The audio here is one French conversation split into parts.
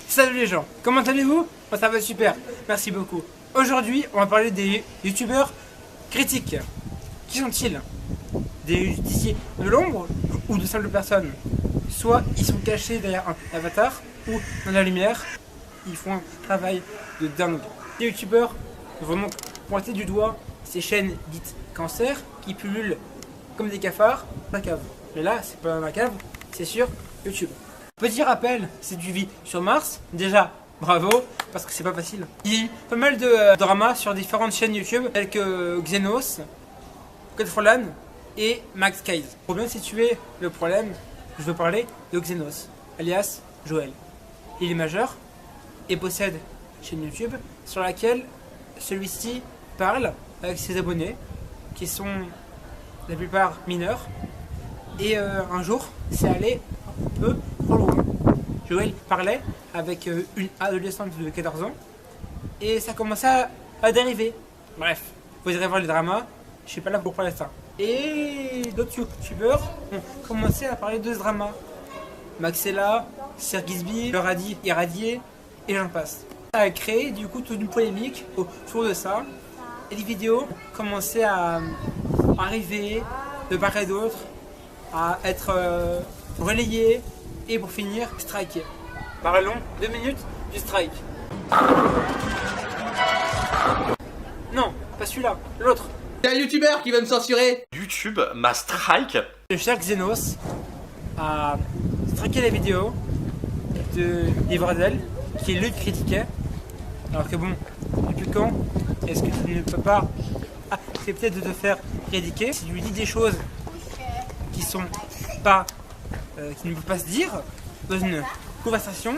Salut les gens, comment allez-vous? Moi ça va super, merci beaucoup. Aujourd'hui on va parler des youtubeurs critiques. Qui sont-ils? Des justiciers de l'ombre ou de simples personnes? Soit ils sont cachés derrière un avatar ou dans la lumière, ils font un travail de dingue. Les youtubeurs vont donc pointer du doigt ces chaînes dites cancer qui pullulent comme des cafards dans la cave. Mais là c'est pas dans la cave, c'est sur YouTube. Petit rappel, c'est du vie sur Mars. Déjà, bravo, parce que c'est pas facile. Il y a eu pas mal de dramas sur différentes chaînes YouTube, telles que Xenos, Codefrolan et Max Case. Pour bien situer le problème, je veux parler de Xenos, alias Joël. Il est majeur et possède une chaîne YouTube sur laquelle celui-ci parle avec ses abonnés, qui sont la plupart mineurs. Et un jour, c'est allé un peu trop loin. Joël parlait avec une adolescente de 14 ans et ça commençait à dériver. Bref, vous irez voir les dramas, je suis pas là pour parler de ça. Et d'autres youtubeurs ont commencé à parler de ce drama. Maxella, Sergisby, leur a dit irradié et j'en passe. Ça a créé du coup toute une polémique autour de ça et les vidéos commençaient à arriver de part et d'autre, à être relayées et pour finir, striker. Parlons 2 minutes du strike. Non, pas celui-là, l'autre. C'est un youtubeur qui va me censurer. YouTube m'a strike. Le cher Xenos a striké la vidéo de Livredel qui lui critiquait. Alors que bon, depuis quand est-ce que tu ne peux pas accepter de te faire critiquer si tu lui dis des choses qui sont pas qui ne peut pas se dire dans une conversation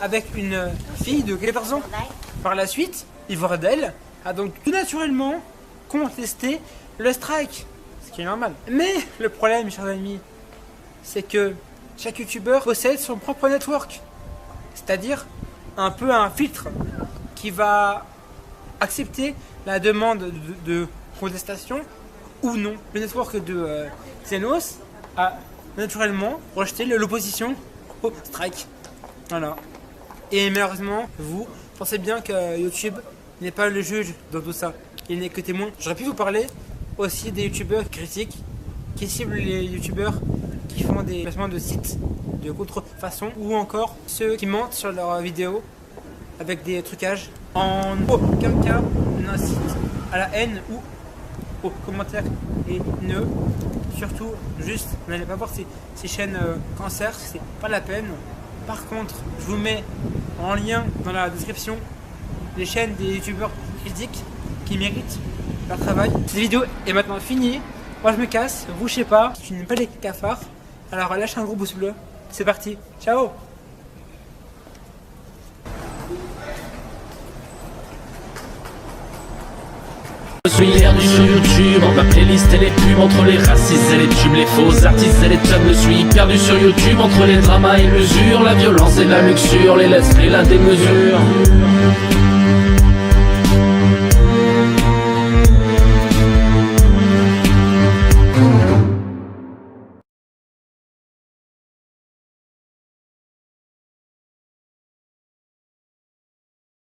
avec une fille de 14 ans. Par la suite, Livredel a donc tout naturellement contesté le strike, ce qui est normal. Mais le problème, chers amis, c'est que chaque youtubeur possède son propre network, c'est-à-dire un peu un filtre qui va accepter la demande de contestation ou non. Le network de Xenos a naturellement rejeté l'opposition au strike. Voilà. Et malheureusement, vous pensez bien que YouTube n'est pas le juge dans tout ça. Il n'est que témoin. J'aurais pu vous parler aussi des youtubeurs critiques qui ciblent les youtubeurs qui font des placements de sites de contrefaçon ou encore ceux qui mentent sur leurs vidéos avec des trucages. En aucun cas n'incite à la haine ou aux commentaires haineux. Surtout, juste, n'allez pas voir ces chaînes cancer, c'est pas la peine. Par contre, je vous mets en lien dans la description les chaînes des youtubeurs critiques qui méritent leur travail. La vidéo est maintenant finie. Moi je me casse, vous je sais pas, tu n'aimes pas les cafards, alors lâche un gros pouce bleu. C'est parti, ciao. Je suis perdu sur YouTube, en ma playlist et les pubs, entre les racistes et les tubes, les faux artistes et les tubs. Je suis perdu sur YouTube, entre les dramas et l'usure, la violence et la luxure, les lettres et la démesure.